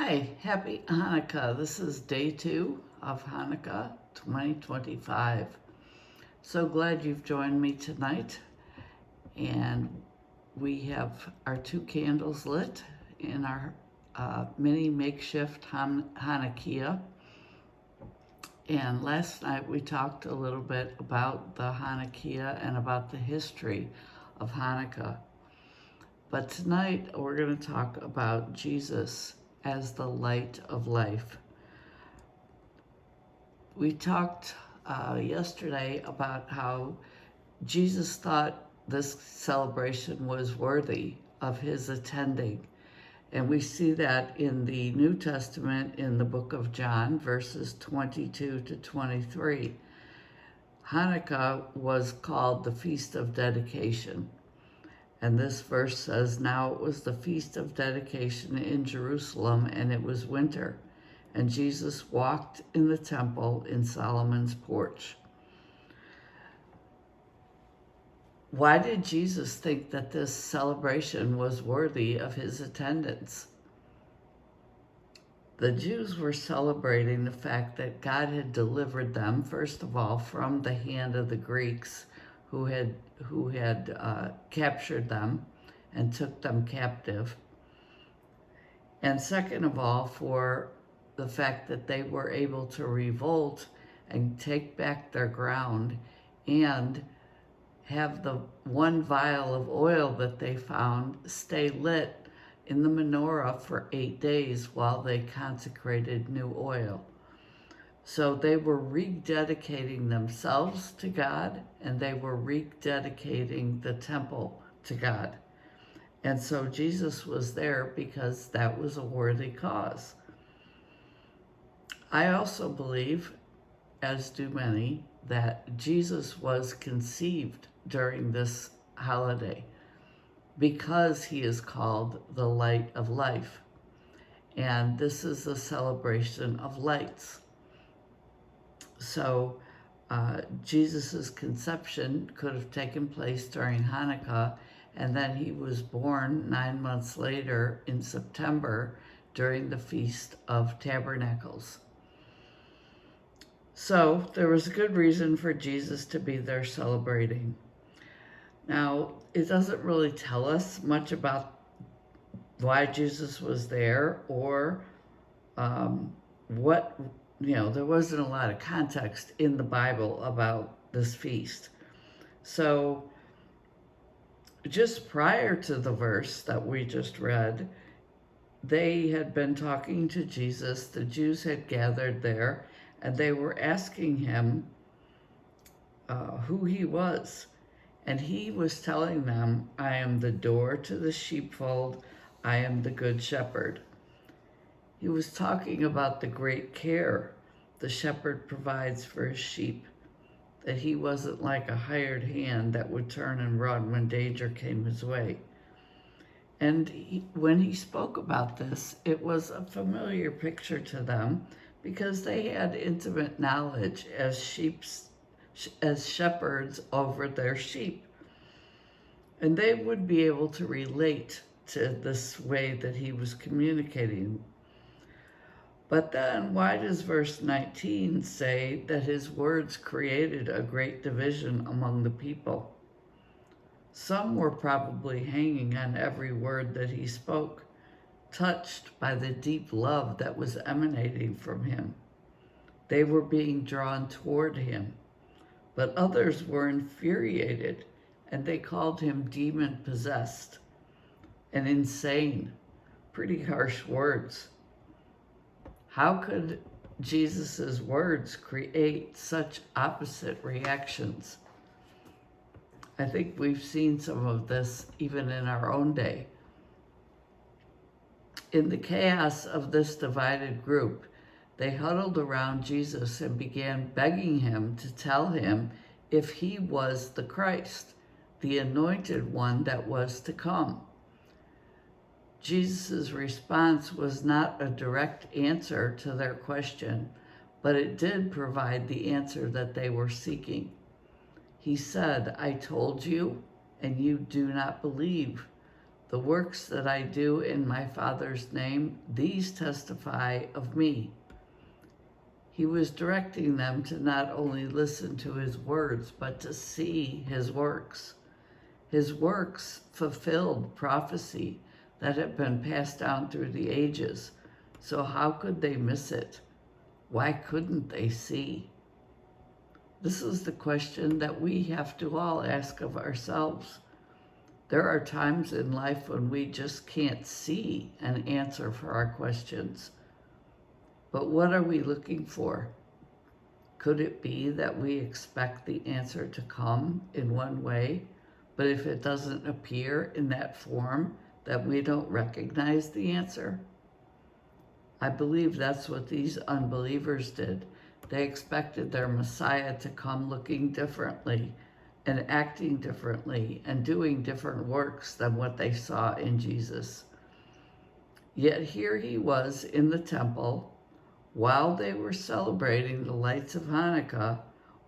Hi, happy Hanukkah. This is day 2 of Hanukkah 2025. So glad you've joined me tonight. And we have our 2 candles lit in our mini makeshift Hanukkah. And last night we talked a little bit about the Hanukkah and about the history of Hanukkah. But tonight we're going to talk about Jesus as the light of life. We talked yesterday about how Jesus thought this celebration was worthy of his attending. And we see that in the New Testament in the book of John, verses 22 to 23. Hanukkah was called the Feast of Dedication. And this verse says, "Now it was the Feast of Dedication in Jerusalem, and it was winter. And Jesus walked in the temple in Solomon's porch." Why did Jesus think that this celebration was worthy of his attendance? The Jews were celebrating the fact that God had delivered them, first of all, from the hand of the Greeks who had captured them and took them captive. And second of all, for the fact that they were able to revolt and take back their ground and have the one vial of oil that they found stay lit in the menorah for 8 days while they consecrated new oil. So they were rededicating themselves to God, and they were rededicating the temple to God. And so Jesus was there because that was a worthy cause. I also believe, as do many, that Jesus was conceived during this holiday because he is called the light of life. And this is a celebration of lights. So Jesus' conception could have taken place during Hanukkah, and then he was born 9 months later in September during the Feast of Tabernacles. So there was a good reason for Jesus to be there celebrating. Now, it doesn't really tell us much about why Jesus was there or what, there wasn't a lot of context in the Bible about this feast. So just prior to the verse that we just read, they had been talking to Jesus. The Jews had gathered there, and they were asking him who he was. And he was telling them, "I am the door to the sheepfold. I am the good shepherd." He was talking about the great care the shepherd provides for his sheep, that he wasn't like a hired hand that would turn and run when danger came his way. And when he spoke about this, it was a familiar picture to them because they had intimate knowledge as shepherds over their sheep. And they would be able to relate to this way that he was communicating. But then why does verse 19 say that his words created a great division among the people? Some were probably hanging on every word that he spoke, touched by the deep love that was emanating from him. They were being drawn toward him. But others were infuriated, and they called him demon-possessed and insane. Pretty harsh words. How could Jesus' words create such opposite reactions? I think we've seen some of this even in our own day. In the chaos of this divided group, they huddled around Jesus and began begging him to tell him if he was the Christ, the anointed one that was to come. Jesus' response was not a direct answer to their question, but it did provide the answer that they were seeking. He said, "I told you, and you do not believe. The works that I do in my Father's name, these testify of me. He was directing them to not only listen to his words, but to see his works. His works fulfilled prophecy that had been passed down through the ages. So how could they miss it? Why couldn't they see? This is the question that we have to all ask of ourselves. There are times in life when we just can't see an answer for our questions. But what are we looking for? Could it be that we expect the answer to come in one way, but if it doesn't appear in that form, that we don't recognize the answer? I believe that's what these unbelievers did. They expected their Messiah to come looking differently and acting differently and doing different works than what they saw in Jesus. Yet here he was in the temple while they were celebrating the lights of Hanukkah,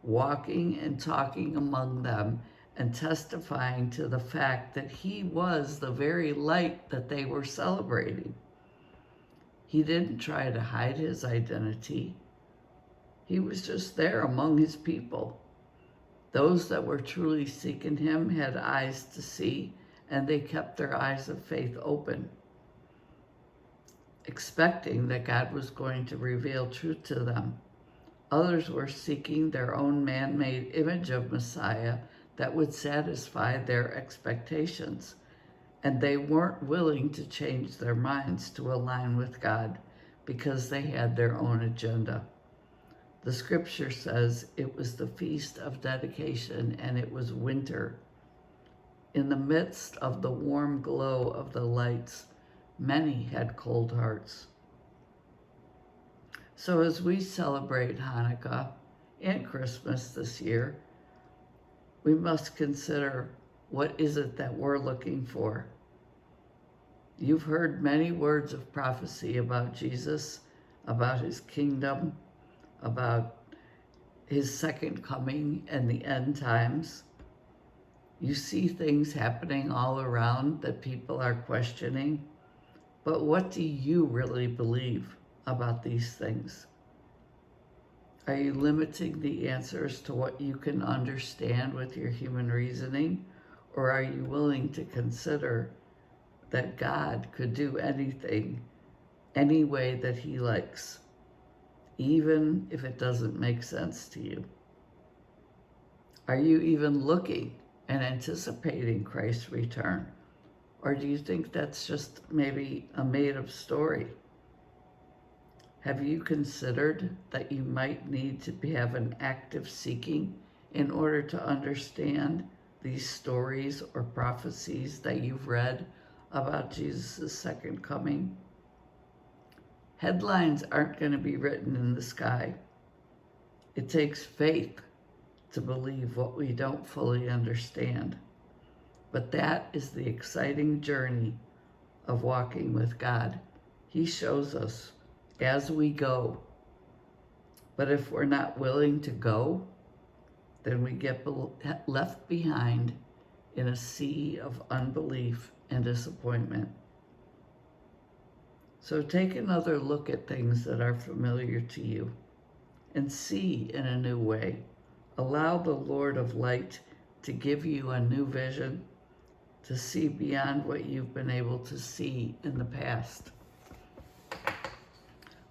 walking and talking among them and testifying to the fact that he was the very light that they were celebrating. He didn't try to hide his identity. He was just there among his people. Those that were truly seeking him had eyes to see, and they kept their eyes of faith open, expecting that God was going to reveal truth to them. Others were seeking their own man-made image of Messiah that would satisfy their expectations, and they weren't willing to change their minds to align with God because they had their own agenda. The scripture says it was the feast of dedication and it was winter. In the midst of the warm glow of the lights, many had cold hearts. So as we celebrate Hanukkah and Christmas this year, we must consider, what is it that we're looking for? You've heard many words of prophecy about Jesus, about his kingdom, about his second coming and the end times. You see things happening all around that people are questioning. But what do you really believe about these things? Are you limiting the answers to what you can understand with your human reasoning? Or are you willing to consider that God could do anything, any way that he likes, even if it doesn't make sense to you? Are you even looking and anticipating Christ's return? Or do you think that's just maybe a made-up story? Have you considered that you might need to have an active seeking in order to understand these stories or prophecies that you've read about Jesus' second coming? Headlines aren't going to be written in the sky. It takes faith to believe what we don't fully understand. But that is the exciting journey of walking with God. He shows us as we go. But if we're not willing to go, then we get left behind in a sea of unbelief and disappointment. So take another look at things that are familiar to you and see in a new way. Allow the Lord of light to give you a new vision, to see beyond what you've been able to see in the past.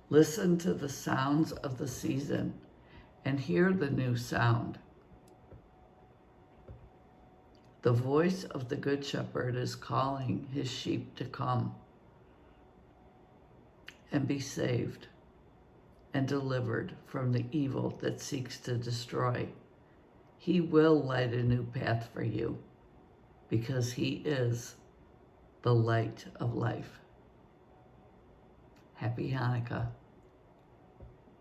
Listen to the sounds of the season and hear the new sound. The voice of the Good Shepherd is calling his sheep to come and be saved and delivered from the evil that seeks to destroy. He will light a new path for you because he is the light of life. Happy Hanukkah.